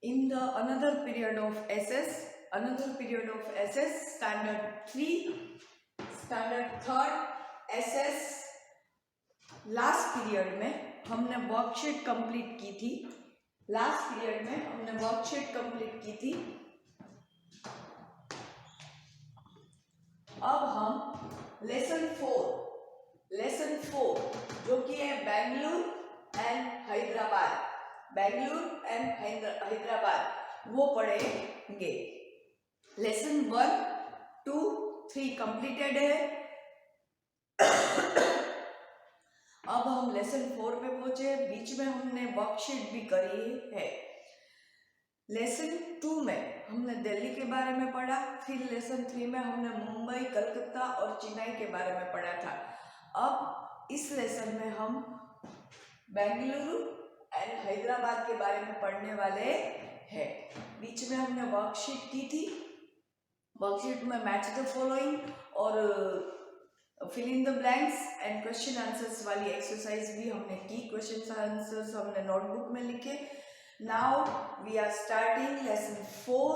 in the another period of SS standard 3 standard 3rd SS last period में हमने worksheet complete की थी। अब हम लेसन 4 जो कि है बेंगलुरु एंड हैदराबाद वो पढ़ेंगे। लेसन 1, 2, 3 कंप्लीटेड है। अब हम लेसन 4 पे पहुंचे। बीच में हमने वर्कशीट भी करी है। लेसन 2 में हमने दिल्ली के बारे में पढ़ा, फिर लेसन 3 में हमने मुंबई, कलकत्ता और चेन्नई के बारे में पढ़ा था। अब इस लेसन में हम बेंगलुरु एंड हैदराबाद के बारे में पढ़ने वाले हैं। बीच में हमने वर्कशीट की थी। वर्कशीट में मैच द फॉलोइंग और fill in the blanks and question answers वाली एक्सरसाइज भी हमने की। क्वेश्चन आंसर्स हमने नोटबुक में लिखे। Now we are starting lesson 4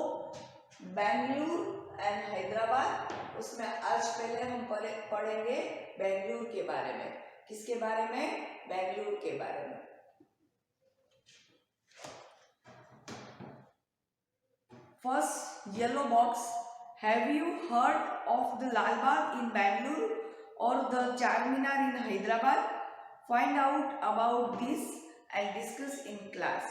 Bengaluru and Hyderabad. उसमें आज पहले हम पढ़ेंगे बेंगलुरु के बारे में। किसके बारे में? बेंगलुरु के बारे में। First yellow box, have you heard of the Lal Bagh in Bengaluru और the Charminar in Hyderabad? Find out about this and discuss in class.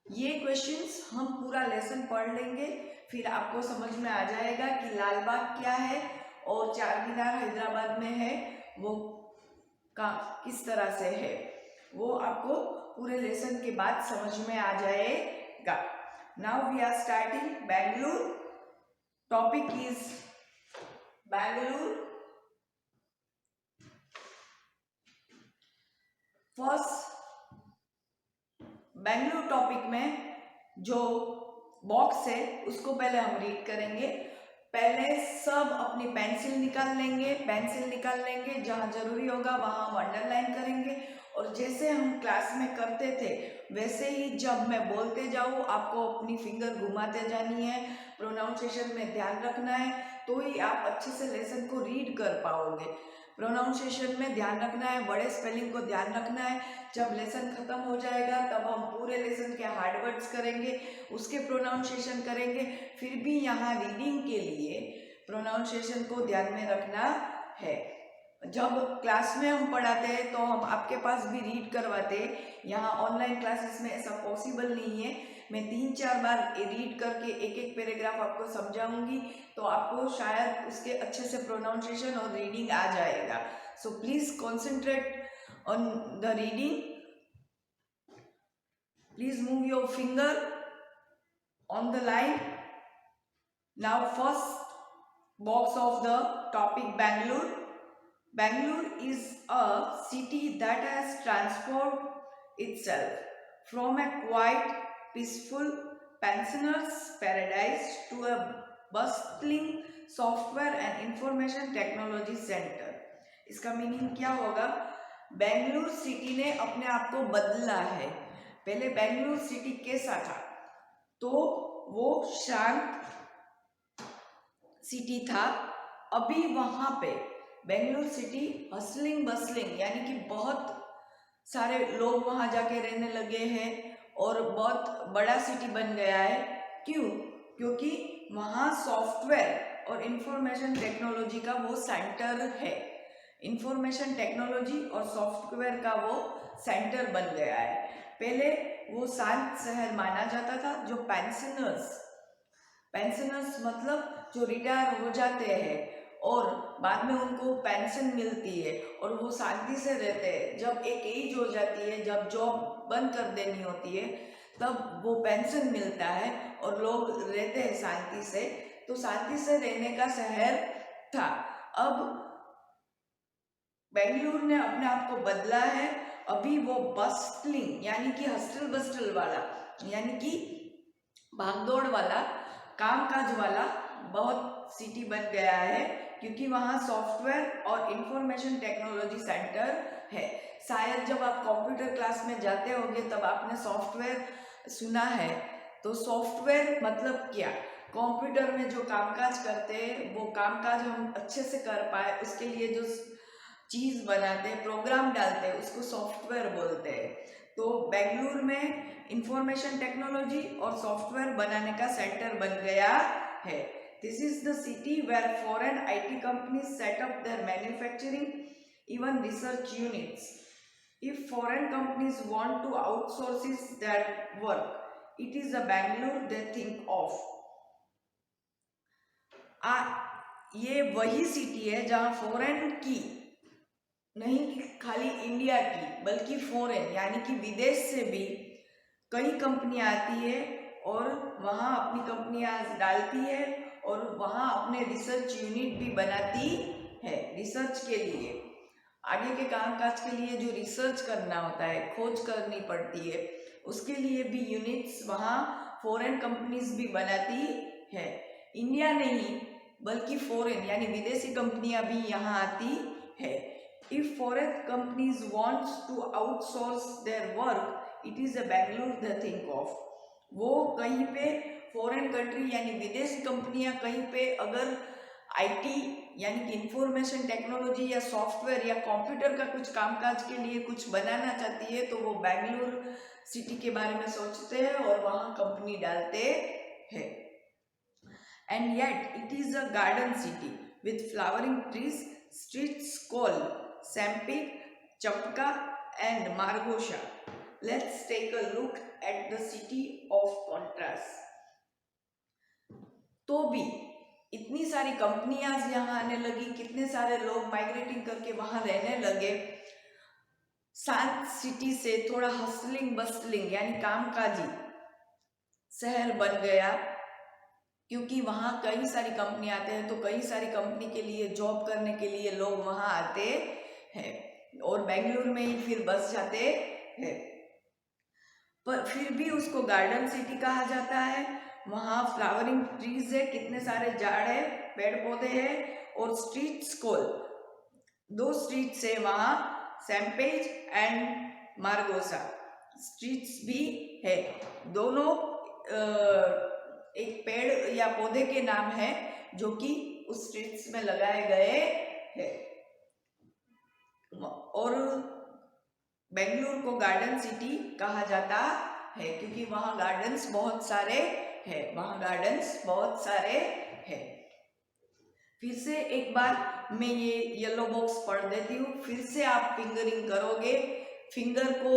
ये क्वेश्चंस हम पूरा लेसन पढ़ लेंगे, फिर आपको समझ में आ जाएगा कि लाल बाग क्या है और चारमीनार हैदराबाद में है वो किस तरह से है, वो आपको पूरे लेसन के बाद समझ में आ जाएगा। Now we are starting Bengaluru. Topic is Bengaluru. First Bengaluru topic में जो बॉक्स है उसको पहले हम रीड करेंगे। पहले सब अपनी पेंसिल निकाल लेंगे, जहाँ जरूरी होगा वहाँ हम अंडरलाइन करेंगे। और जैसे हम क्लास में करते थे वैसे ही जब मैं बोलते जाऊँ आपको अपनी फिंगर घुमाते जानी है, प्रोनाउंसिएशन में ध्यान रखना है, तो ही आप अच्छे से लेसन को रीड कर पाओगे। प्रोनाउंसिएशन में ध्यान रखना है, बड़े स्पेलिंग को ध्यान रखना है। जब लेसन खत्म हो जाएगा तब हम पूरे लेसन के हार्ड वर्ड्स करेंगे, उसके प्रोनाउंसिएशन करेंगे। फिर भी यहाँ रीडिंग के लिए प्रोनाउंसिएशन को ध्यान में रखना है। जब क्लास में हम पढ़ाते हैं तो हम आपके पास भी रीड करवाते हैं। यहाँ ऑनलाइन क्लासेस में ऐसा पॉसिबल नहीं है। मैं 3-4 बार रीड करके एक पैराग्राफ आपको समझाऊंगी तो आपको शायद उसके अच्छे से प्रोनाउंसिएशन और रीडिंग आ जाएगा। So please concentrate on the reading. Please move your finger on the line. Now first box of the topic Bengaluru. Bangalore is a city that has transformed itself from a quiet, peaceful pensioners' paradise to a bustling software and information technology center. इसका meaning क्या होगा? Bengaluru city ने अपने आप को बदला है। पहले बेंगलुरु सिटी कैसा था? तो वो शांत सिटी था। अभी वहां पे बेंगलुरु सिटी हसलिंग बसलिंग यानी कि बहुत सारे लोग वहाँ जाके रहने लगे हैं और बहुत बड़ा सिटी बन गया है। क्यों? क्योंकि वहाँ सॉफ्टवेयर और इंफॉर्मेशन टेक्नोलॉजी का वो सेंटर है। इंफॉर्मेशन टेक्नोलॉजी और सॉफ्टवेयर का वो सेंटर बन गया है। पहले वो शांत शहर माना जाता था। जो पेंशनर्स मतलब जो रिटायर हो जाते हैं और बाद में उनको पेंशन मिलती है और वो शांति से रहते हैं। जब एक एज हो जाती है, जब जॉब बंद कर देनी होती है, तब वो पेंशन मिलता है और लोग रहते हैं शांति से। तो शांति से रहने का शहर था। अब बेंगलुरु ने अपने आप को बदला है। अभी वो बस्टलिंग यानी कि हस्टल बस्टल वाला यानी कि भागदौड़ वाला, कामकाज वाला बहुत सिटी बन गया है, क्योंकि वहाँ सॉफ्टवेयर और इंफॉर्मेशन टेक्नोलॉजी सेंटर है। शायद जब आप कंप्यूटर क्लास में जाते होंगे तब आपने सॉफ्टवेयर सुना है। तो सॉफ्टवेयर मतलब क्या, कंप्यूटर में जो कामकाज करते हैं वो कामकाज हम अच्छे से कर पाए उसके लिए जो चीज़ बनाते हैं, प्रोग्राम डालते हैं, उसको सॉफ्टवेयर बोलते हैं। तो बेंगलुरु में इंफॉर्मेशन टेक्नोलॉजी और सॉफ्टवेयर बनाने का सेंटर बन गया है। This is the city where foreign IT companies set up their manufacturing even research units. If foreign companies want to outsource their work, it is a Bangalore they think of. ये वही city है जहाँ foreign की, नहीं कि खाली India की, बल्कि फॉरेन यानी कि विदेश से भी कई कंपनियां आती है और वहाँ अपनी कंपनियां डालती है और वहाँ अपने रिसर्च यूनिट भी बनाती है। रिसर्च के लिए, आगे के कामकाज के लिए जो रिसर्च करना होता है, खोज करनी पड़ती है, उसके लिए भी यूनिट्स वहाँ फॉरेन कंपनीज भी बनाती है। इंडिया नहीं बल्कि फॉरेन यानी विदेशी कंपनियां भी यहाँ आती है। If foreign companies wants to outsource their work, it is a Bangalore they think of. वो कहीं पे फॉरेन कंट्री यानी विदेशी कंपनियां कहीं पे अगर IT यानी कि इंफॉर्मेशन टेक्नोलॉजी या सॉफ्टवेयर या कंप्यूटर का कुछ कामकाज के लिए कुछ बनाना चाहती है तो वो बेंगलुरु सिटी के बारे में सोचते हैं और वहाँ कंपनी डालते हैं। And yet it is a garden city with flowering trees, streets called Sempig, Chapka and Margosha. Let's take a look at the city of contrast. तो भी इतनी सारी कंपनियां यहाँ आने लगी, कितने सारे लोग माइग्रेटिंग करके वहाँ रहने लगे। शांत सिटी से थोड़ा हसलिंग बसलिंग यानी कामकाजी शहर बन गया, क्योंकि वहाँ कई सारी कंपनी आते हैं तो कई सारी कंपनी के लिए जॉब करने के लिए लोग वहाँ आते हैं और बेंगलुरु में ही फिर बस जाते हैं। पर फिर भी उसको गार्डन सिटी कहा जाता है। वहाँ फ्लावरिंग ट्रीज है, कितने सारे झाड़ है, पेड़ पौधे हैं और स्ट्रीट्स को 2 स्ट्रीट्स है वहाँ, सैम्पेज एंड मार्गोसा स्ट्रीट्स भी है। दोनों एक पेड़ या पौधे के नाम है जो कि उस स्ट्रीट्स में लगाए गए हैं। और बेंगलुरु को गार्डन सिटी कहा जाता है क्योंकि वहाँ गार्डन्स बहुत सारे हैं, वहाँ गार्डन्स बहुत सारे हैं। फिर से एक बार मैं ये येलो बॉक्स पढ़ देती हूँ, फिर से आप फिंगरिंग करोगे, फिंगर को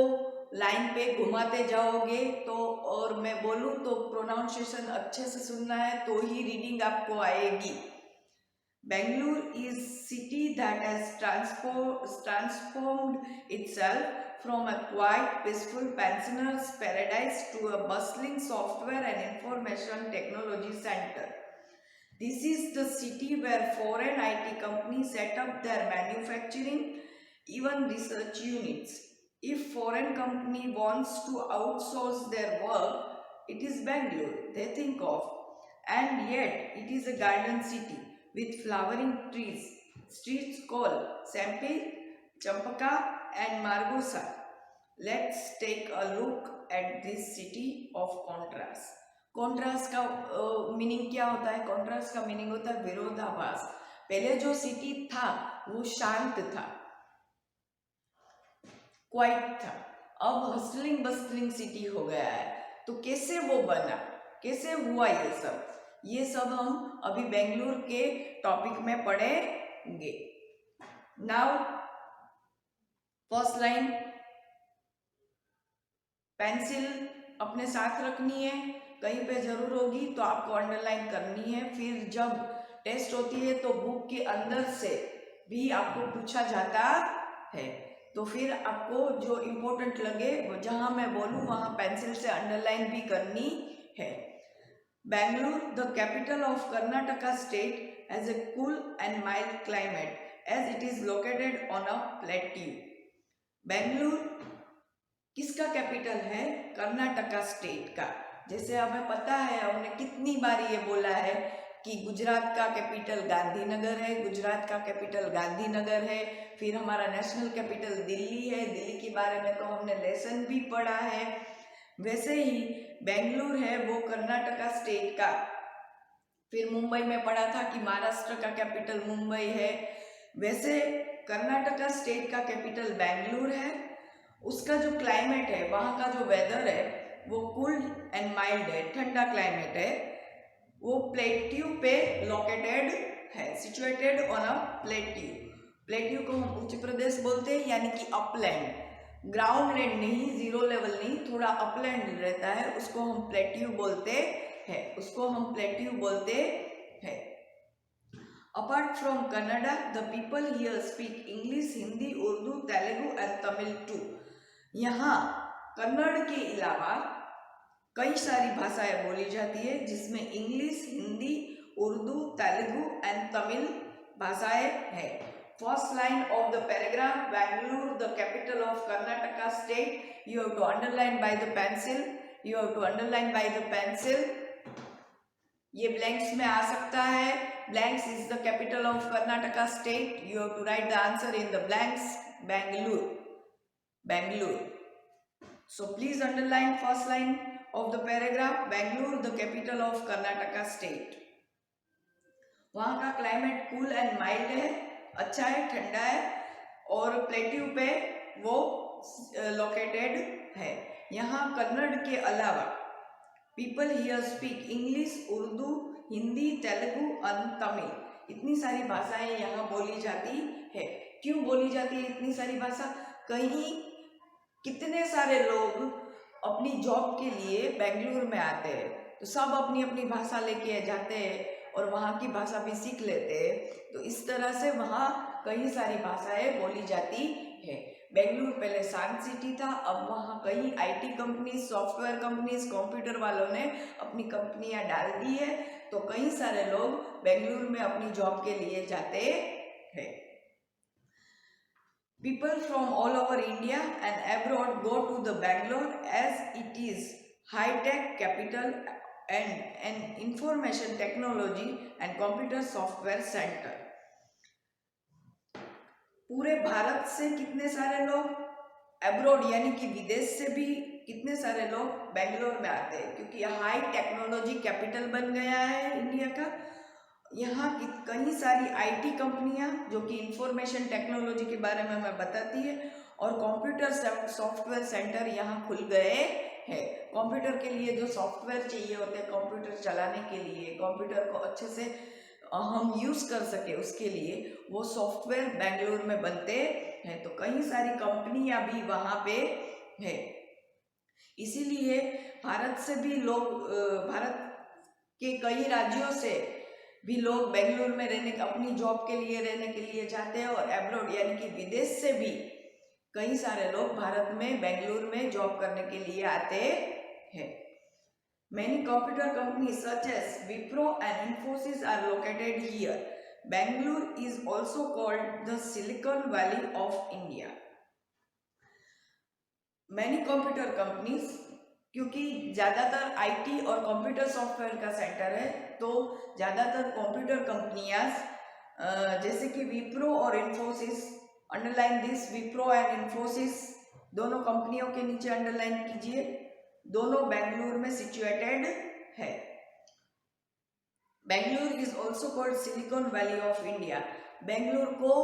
लाइन पे घुमाते जाओगे तो, और मैं बोलूँ तो प्रोनाउंसिएशन अच्छे से सुनना है तो ही रीडिंग आपको आएगी। Bangalore is city that has transformed itself from a quiet, peaceful pensioners' paradise to a bustling software and information technology center. This is the city where foreign IT companies set up their manufacturing, even research units. If foreign company wants to outsource their work, it is Bangalore they think of. And yet, it is a garden city with flowering trees, streets called Sampe, Champaka and Margosa. Let's take a look at this city of contrast. Contrast का meaning क्या होता है? Contrast का meaning होता है विरोधाभास। पहले जो सिटी था वो शांत था, क्वाइट था, अब हसलिंग बस्टलिंग सिटी हो गया है। तो कैसे वो बना, कैसे हुआ ये सब हम अभी बेंगलुरु के टॉपिक में पढ़ेंगे। नाउ फर्स्ट लाइन, पेंसिल अपने साथ रखनी है, कहीं पे जरूर होगी तो आपको अंडरलाइन करनी है। फिर जब टेस्ट होती है तो बुक के अंदर से भी आपको पूछा जाता है, तो फिर आपको जो इम्पोर्टेंट लगे वो जहाँ मैं बोलूँ वहाँ पेंसिल से अंडरलाइन भी करनी है। Bangalore, the capital of Karnataka state, has a cool and mild climate as it is located on a plateau. Bengaluru किसका कैपिटल है? कर्नाटका स्टेट का। जैसे हमें पता है, हमने कितनी बार ये बोला है कि गुजरात का कैपिटल गांधीनगर है, गुजरात का कैपिटल गांधीनगर है। फिर हमारा नेशनल कैपिटल दिल्ली है, दिल्ली के बारे में तो हमने लेसन भी पढ़ा है। वैसे ही बेंगलुरु है वो कर्नाटका स्टेट का। फिर मुंबई में पढ़ा था कि महाराष्ट्र का कैपिटल मुंबई है, वैसे कर्नाटका स्टेट का कैपिटल बेंगलुरु है। उसका जो क्लाइमेट है, वहाँ का जो वेदर है वो कूल एंड माइल्ड है, ठंडा क्लाइमेट है। वो प्लेट्यू पे लोकेटेड है, situated on a plateau. Plateau को हम उच्च प्रदेश बोलते हैं, यानी कि अपलैंड, ग्राउंड लैंड नहीं, जीरो लेवल नहीं, थोड़ा अपलैंड रहता है, उसको हम प्लेट्यू बोलते हैं, उसको हम प्लेट्यू बोलते हैं। Apart from Kannada, the people here speak English, Hindi, Urdu, Telugu and Tamil too. यहाँ कन्नड़ के अलावा कई सारी भाषाएं बोली जाती है, जिसमें इंग्लिश, हिंदी, उर्दू, तेलुगु एंड तमिल भाषाएं हैं। First line of the paragraph, Bengaluru the capital of Karnataka state, you have to underline by the pencil, you have to underline by the pencil. ये ब्लैंक्स में आ सकता है। Blanks is the capital of Karnataka state, you have to write the answer in the blanks, Bengaluru, Bengaluru. So please underline first line of the paragraph, Bangalore the capital of Karnataka state. वहाँ का climate cool and mild है, अच्छा है, ठंडा है, और plateau पे वो लोकेटेड है। यहाँ कन्नड़ के अलावा people here speak English, Urdu, Hindi, Telugu and Tamil, इतनी सारी भाषाएं यहाँ बोली जाती है। क्यों बोली जाती है इतनी सारी भाषा? कहीं कितने सारे लोग अपनी जॉब के लिए बेंगलुरु में आते हैं, तो सब अपनी अपनी भाषा लेके जाते हैं और वहाँ की भाषा भी सीख लेते हैं। तो इस तरह से वहाँ कई सारी भाषाएं बोली जाती है। बेंगलुरु पहले शांत सिटी था, अब वहाँ कई IT company, software companies, computer वालों ने अपनी कंपनियां डाल दी है, तो कई सारे लोग बेंगलुरु में अपनी जॉब के लिए जाते हैं। People from all over India and abroad go to the Bangalore as it is high-tech capital and an information technology and computer software center. पूरे भारत से कितने सारे लोग, अब्रॉड यानी कि विदेश से भी कितने सारे लोग बेंगलोर में आते हैं, क्योंकि हाई टेक्नोलॉजी कैपिटल बन गया है इंडिया का। यहाँ की कई सारी आईटी कंपनियां जो कि इंफॉर्मेशन टेक्नोलॉजी के बारे में हमें बताती है, और कंप्यूटर सॉफ्टवेयर सेंटर यहाँ खुल गए हैं। कंप्यूटर के लिए जो सॉफ्टवेयर चाहिए होते हैं कंप्यूटर चलाने के लिए, कंप्यूटर को अच्छे से हम यूज़ कर सके, उसके लिए वो सॉफ्टवेयर बेंगलुरु में बनते हैं। तो कई सारी कंपनियां भी वहाँ पे है, इसीलिए भारत से भी लोग, भारत के कई राज्यों से भी लोग बेंगलुरु में रहने, अपनी जॉब के लिए रहने के लिए जाते हैं, और एब्रॉड यानी कि विदेश से भी कई सारे लोग भारत में बेंगलुरु में जॉब करने के लिए आते हैं। Many computer companies such as Wipro and Infosys are located here. Bangalore is also called the Silicon Valley of India. Many computer companies, क्योंकि ज़्यादातर आईटी और कंप्यूटर सॉफ्टवेयर का सेंटर है, तो ज़्यादातर कंप्यूटर कंपनियां जैसे कि विप्रो और Infosys, underline this, Wipro and Infosys दोनों कंपनियों के नीचे अंडरलाइन कीजिए, दोनों बेंगलुरु में सिचुएटेड है। Bengaluru is also called silicon valley of India. Bengaluru को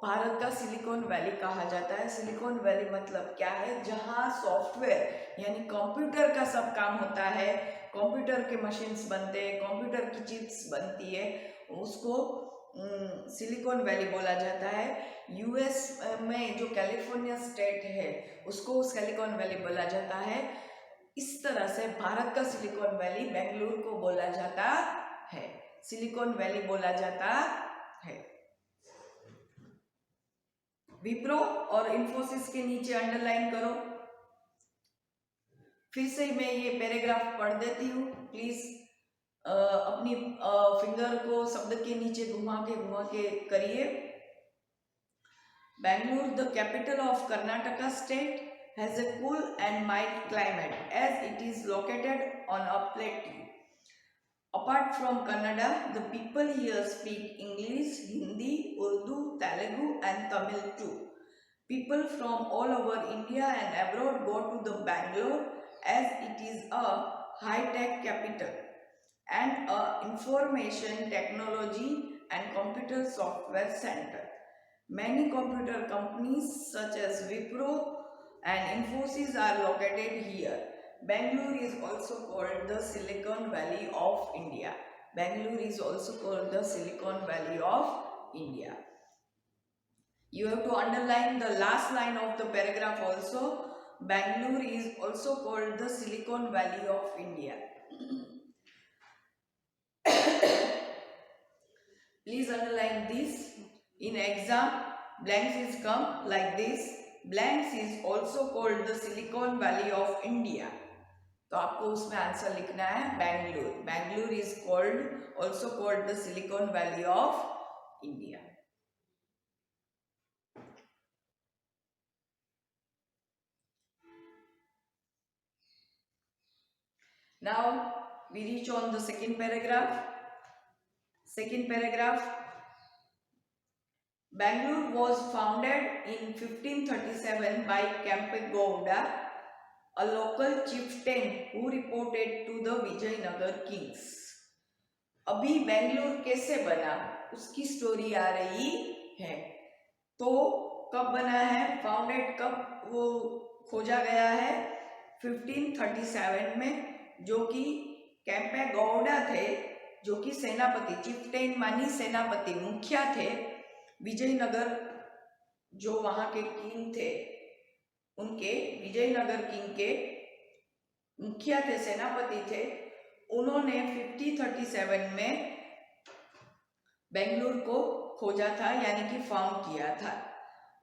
भारत का सिलिकॉन वैली कहा जाता है। सिलिकॉन वैली मतलब क्या है? जहाँ सॉफ्टवेयर यानी कंप्यूटर का सब काम होता है, कंप्यूटर के मशीन्स बनते हैं, कंप्यूटर की चिप्स बनती है, उसको सिलिकॉन वैली बोला जाता है। यूएस में जो कैलिफोर्निया स्टेट है उसको सिलिकॉन वैली बोला जाता है। इस तरह से भारत का सिलिकॉन वैली बेंगलुरु को बोला जाता है, सिलिकॉन वैली बोला जाता है। विप्रो और इन्फोसिस के नीचे अंडरलाइन करो। फिर से मैं ये पैराग्राफ पढ़ देती हूँ, प्लीज अपनी फिंगर को शब्द के नीचे घुमा के करिए। Bengaluru the capital of Karnataka state has a cool and mild climate as it is located on a plateau. Apart from Kannada, the people here speak English, Hindi, Urdu, Telugu and Tamil too. People from all over India and abroad go to the Bangalore as it is a high-tech capital and a information technology and computer software center. Many computer companies such as Wipro and Infosys are located here. Bangalore is also called the Silicon Valley of India. Bangalore is also called the Silicon Valley of India. You have to underline the last line of the paragraph also. Bangalore is also called the Silicon Valley of India. Please underline this. In exam, blanks is come like this. Blanks is also called the Silicon Valley of India. तो आपको उसमें answer लिखना है Bangalore. Bangalore is called also called the silicon valley of India. Now we reach on the second paragraph. Second paragraph. Bangalore was founded in 1537 by Kempegowda, a local chieftain who reported to the Vijayanagar kings. अभी बेंगलुरु कैसे बना उसकी story आ रही है. तो कब बना है, फाउंडेड कब वो खोजा गया है, 1537 में, जो कि कैंपेगौड़ा थे, जो कि सेनापति, चिफ्टेन मानी सेनापति, मुखिया थे. विजयनगर जो वहां के किंग थे, उनके विजयनगर किंग के मुखिया थे, सेनापति थे. उन्होंने 1537 में बेंगलुरु को खोजा था, यानी कि फाउंड किया था.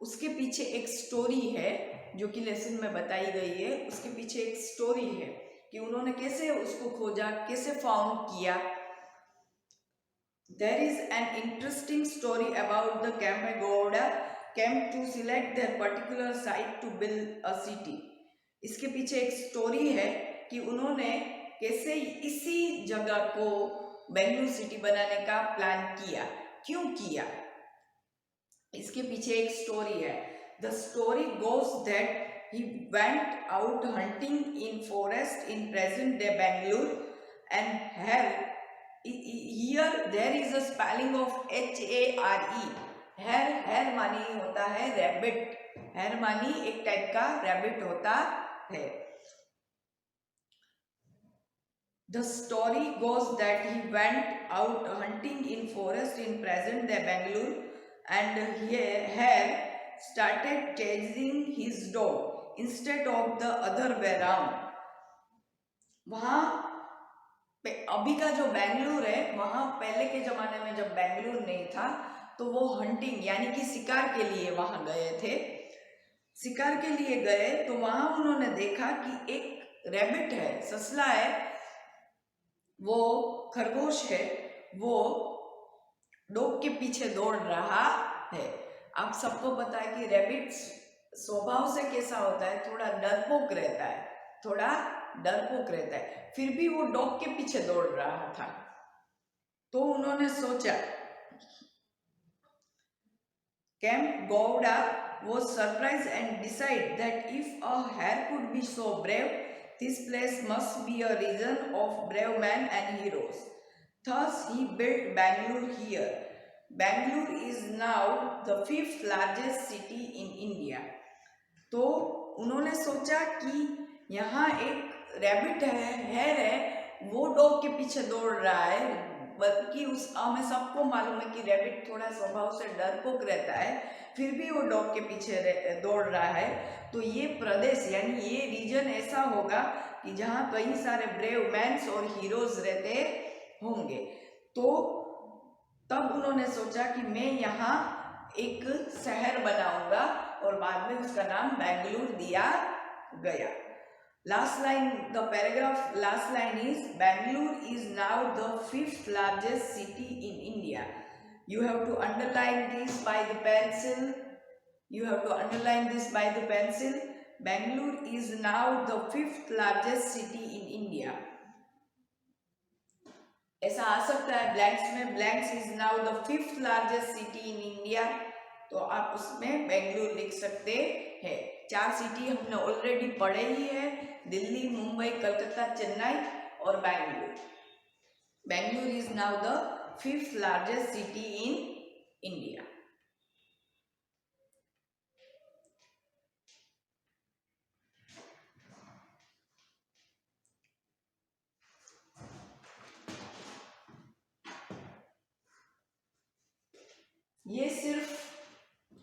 उसके पीछे एक स्टोरी है जो कि लेसन में बताई गई है. उसके पीछे एक स्टोरी है कि उन्होंने कैसे उसको खोजा, कैसे फाउंड किया. There is an interesting story about the Kempegowda came to select their particular site to build a city. इसके पीछे एक स्टोरी है कि उन्होंने कैसे इसी जगह को बेंगलुरु सिटी बनाने का प्लान किया, क्यों किया, इसके पीछे एक स्टोरी है. The story goes that he went out hunting in forest in present day Bangalore and here there is a spelling of HARE. हैर मानी होता है रैबिट. हैर मानी एक टाइप का रैबिट होता है. The story goes that he went out hunting in forest in present day Bangalore and here started chasing his dog instead of the other way around. वहाँ अभी का जो बेंगलुरु है, वहाँ पहले के जमाने में जब बेंगलुरु नहीं था तो वो हंटिंग यानी कि शिकार के लिए वहाँ गए थे. शिकार के लिए गए तो वहाँ उन्होंने देखा कि एक रैबिट है, ससला है, वो खरगोश है, वो डॉग के पीछे दौड़ रहा है. आप सबको पता है कि रैबिट स्वभाव से कैसा होता है, थोड़ा डरपोक रहता है, थोड़ा डरपोक रहता है. फिर भी वो डॉग के पीछे दौड़ रहा था. तो उन्होंने सोचा, Kempegowda was surprised and decided that if a hare could be so brave, this place must be a region of brave men and heroes. Thus he built Bangalore here. Bangalore is now the 5th largest city in India. तो उन्होंने सोचा कि यहाँ एक rabbit है, वो dog के पीछे दौड़ रहा है, बल्कि उस हमें सबको मालूम है कि रैबिट थोड़ा स्वभाव से डरपोक रहता है, फिर भी वो डॉग के पीछे दौड़ रहा है. तो ये प्रदेश यानी ये रीजन ऐसा होगा कि जहाँ कई सारे ब्रेव मैन्स और हीरोज रहते होंगे. तो तब उन्होंने सोचा कि मैं यहाँ एक शहर बनाऊंगा और बाद में उसका नाम बेंगलुरु दिया गया. Last line, the paragraph last line is Bangalore is now the 5th largest city in India. You have to underline this by the pencil. You have to underline this by the pencil. Bangalore is now the 5th largest city in India. ऐसा आ सकता है blanks में, blanks is now the 5th largest city in India. तो आप उसमें बेंगलुरु लिख सकते हैं. 4 सिटी हमने ऑलरेडी पढ़े ही है, दिल्ली, मुंबई, कलकत्ता, चेन्नई. और Bengaluru. Bangalore is now the fifth largest city in India. ये सिर्फ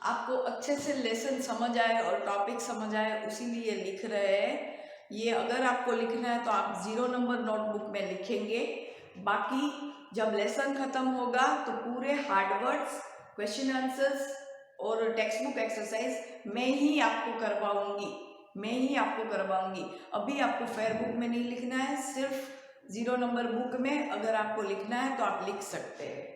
आपको अच्छे से लेसन समझ आए और टॉपिक समझ आए उसी लिए लिख रहे हैं. ये अगर आपको लिखना है तो आप 0 नंबर नोटबुक में लिखेंगे. बाकी जब लेसन खत्म होगा तो पूरे हार्ड वर्ड्स, क्वेश्चन आंसर्स और टेक्स्ट बुक एक्सरसाइज मैं ही आपको करवाऊंगी. अभी आपको फेयर बुक में नहीं लिखना है, सिर्फ 0 नंबर बुक में अगर आपको लिखना है तो आप लिख सकते हैं.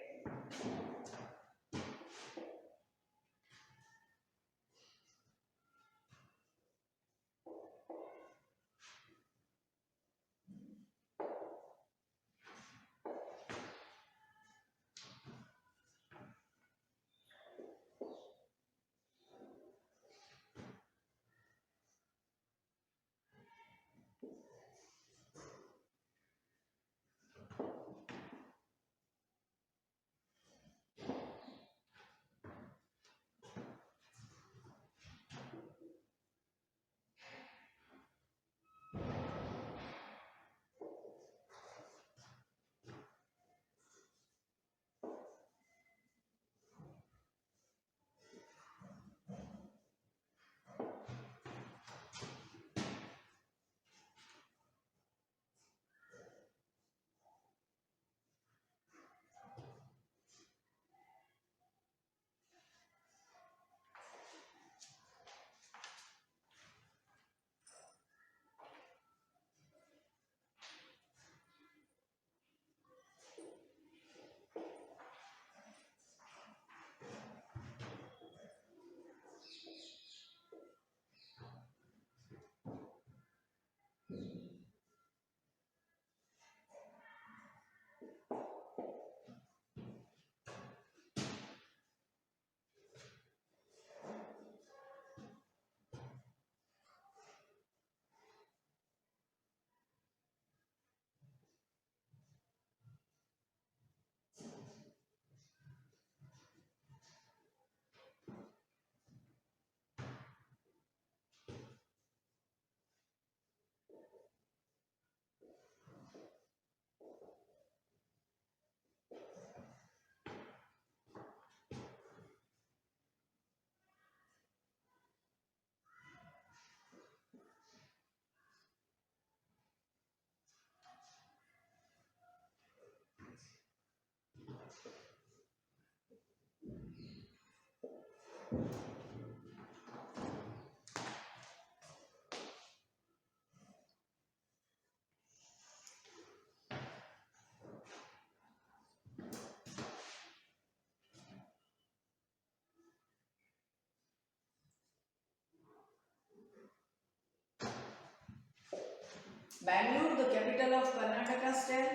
Bangalore, the capital of Karnataka state.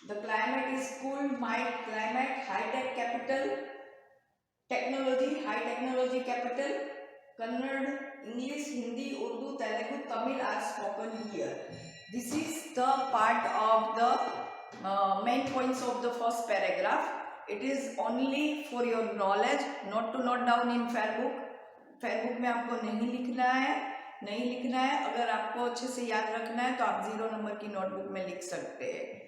The climate is cool, mild climate, high-tech capital, technology, high technology capital. Kannada, English, Hindi, Urdu, Telugu, Tamil are spoken here. This is the part of the main points of the first paragraph. It is only for your knowledge, not to note down in fair book. Fair book में आपको नहीं लिखना है. अगर आपको अच्छे से याद रखना है तो आप 0 नंबर की नोटबुक में लिख सकते हैं.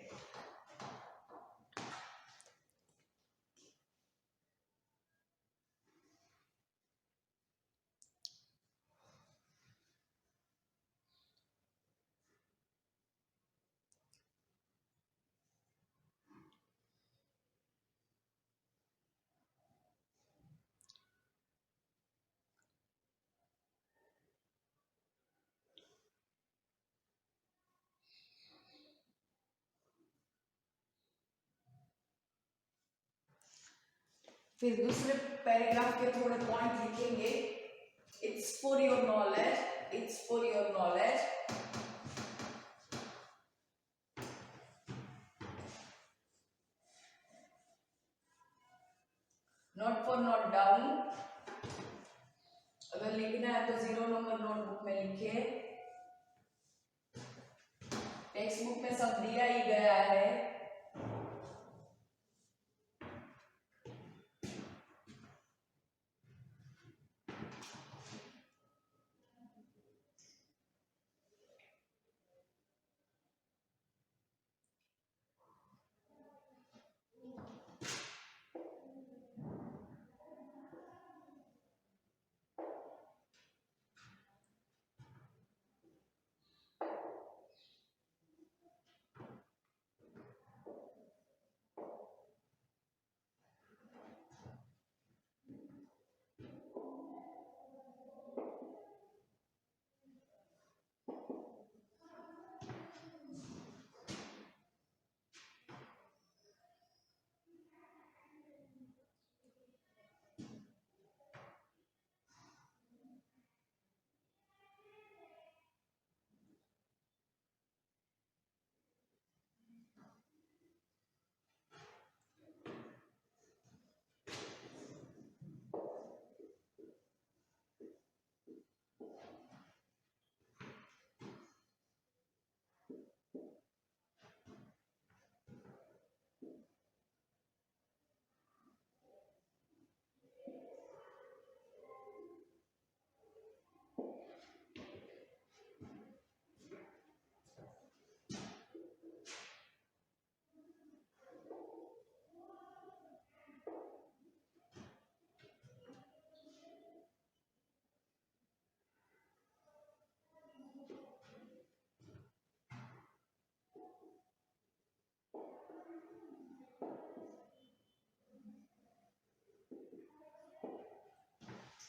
फिर दूसरे पैराग्राफ के थोड़े पॉइंट लिखेंगे. It's for your knowledge. Not for note down. अगर लिखना है तो 0 नंबर नोटबुक में लिखिए. टेक्स्ट बुक में सब दिया ही गया है।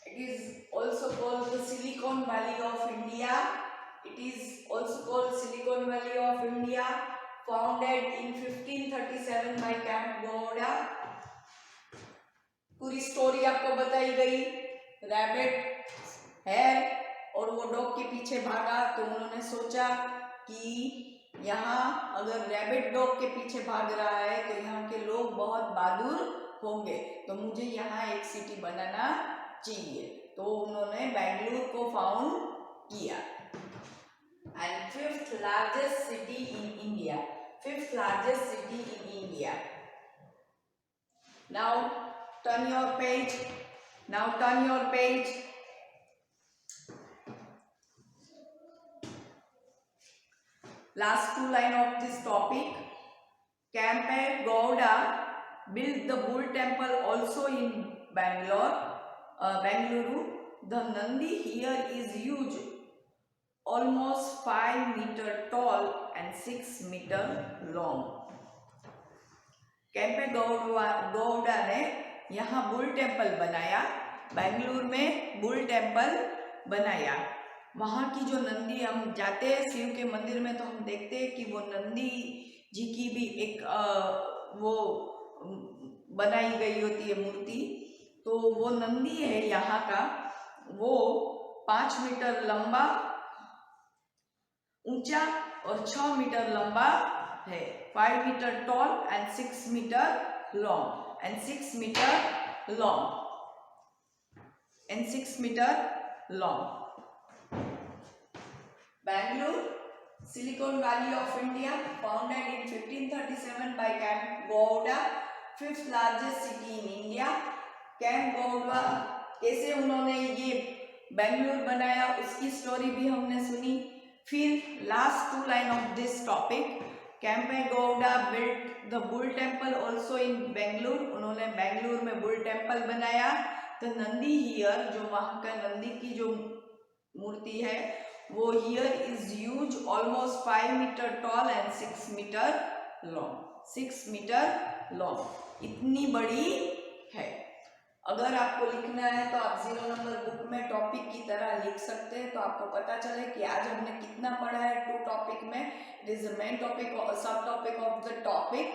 It is also called the Silicon Valley of India. It is also called Silicon Valley of India, founded in 1537 by Camp Gowda. पूरी स्टोरी आपको बताई गई। रैबिट है और वो डॉग के पीछे भागा, तो उन्होंने सोचा कि यहाँ अगर रैबिट डॉग के पीछे भाग रहा है तो यहाँ के लोग बहुत बहादुर होंगे, तो मुझे यहाँ एक सिटी बनाना चाहिए। तो उन्होंने बेंगलुरु को फाउंड किया। And fifth largest city in India, fifth largest city in India. Now turn your page. Now turn your page. Last two line of this topic. Campe Gowda built the Bull Temple also in Bengaluru. The Nandi here is huge, almost 5 meter tall and 6 meter long. कैंपे Gowda ने यहाँ bull temple बनाया, बेंगलुरु में bull temple बनाया। वहाँ की जो नंदी, हम जाते हैं शिव के मंदिर में तो हम देखते हैं कि वो नंदी जी की भी एक वो बनाई गई होती है मूर्ति। तो वो नंदी है यहाँ का, वो 5 मीटर लंबा ऊंचा और 6 मीटर लंबा है। 5 meter tall and 6 meter long and 6 meter long and 6 meter long. Bangalore, Silicon Valley of India, founded in 1537 by Camp Gowda, fifth largest city in India. Camp Gowda कैसे उन्होंने ये बेंगलुरु बनाया उसकी स्टोरी भी हमने सुनी। फिर last two line of this topic, Kempe Gowda built the bull temple also in Bengaluru, उन्होंने बेंगलुरु में बुल टेम्पल बनाया। द नंदी हियर, जो वहाँ का नंदी की जो मूर्ति है वो here is huge, almost 5 metre tall and 6 metre long, 6 metre long, इतनी बड़ी है। अगर आपको लिखना है तो आप 0 नंबर बुक में टॉपिक की तरह लिख सकते हैं, तो आपको पता चले कि आज हमने कितना पढ़ा है 2 टॉपिक में। It is the main topic और सब topic of the topic.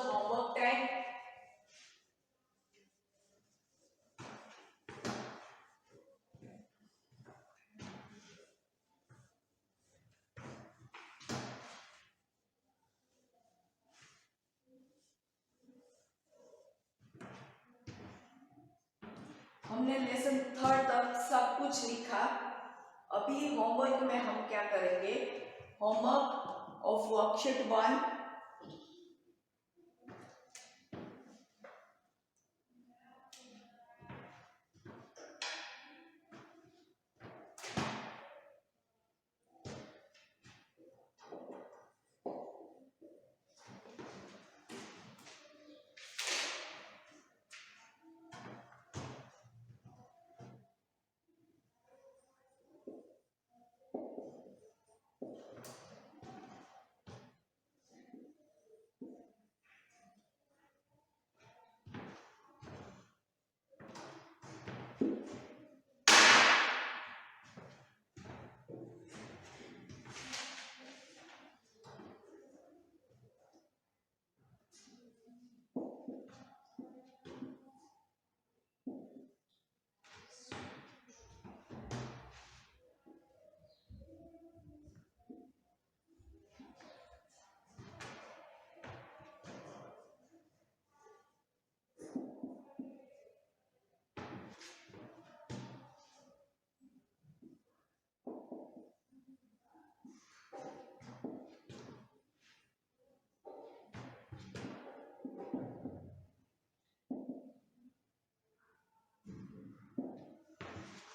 homework time. हमने लेसन 3 तक सब कुछ लिखा। अभी होमवर्क में हम क्या करेंगे, homework of worksheet 1,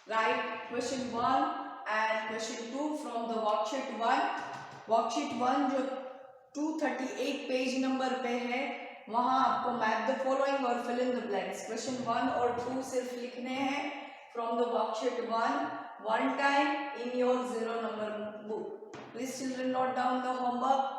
write question 1 and question 2 from the worksheet 1. Worksheet 1 जो 238 पेज नंबर पे है, वहां आपको मैप द फॉलोइंग और fill in the blanks question 1 और 2 सिर्फ लिखने हैं from the worksheet 1 one time in your 0 number book. Please children note down the homework.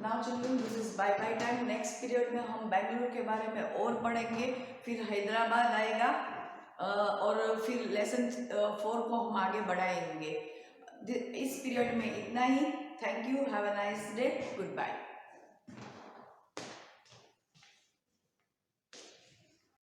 Now children this is by by time. Next period में हम बेंगलुरु के बारे में और पढ़ेंगे, फिर हैदराबाद आएगा और फिर लेसन 4 को हम आगे बढ़ाएंगे। इस पीरियड में इतना ही। Thank you, have a nice day, good bye.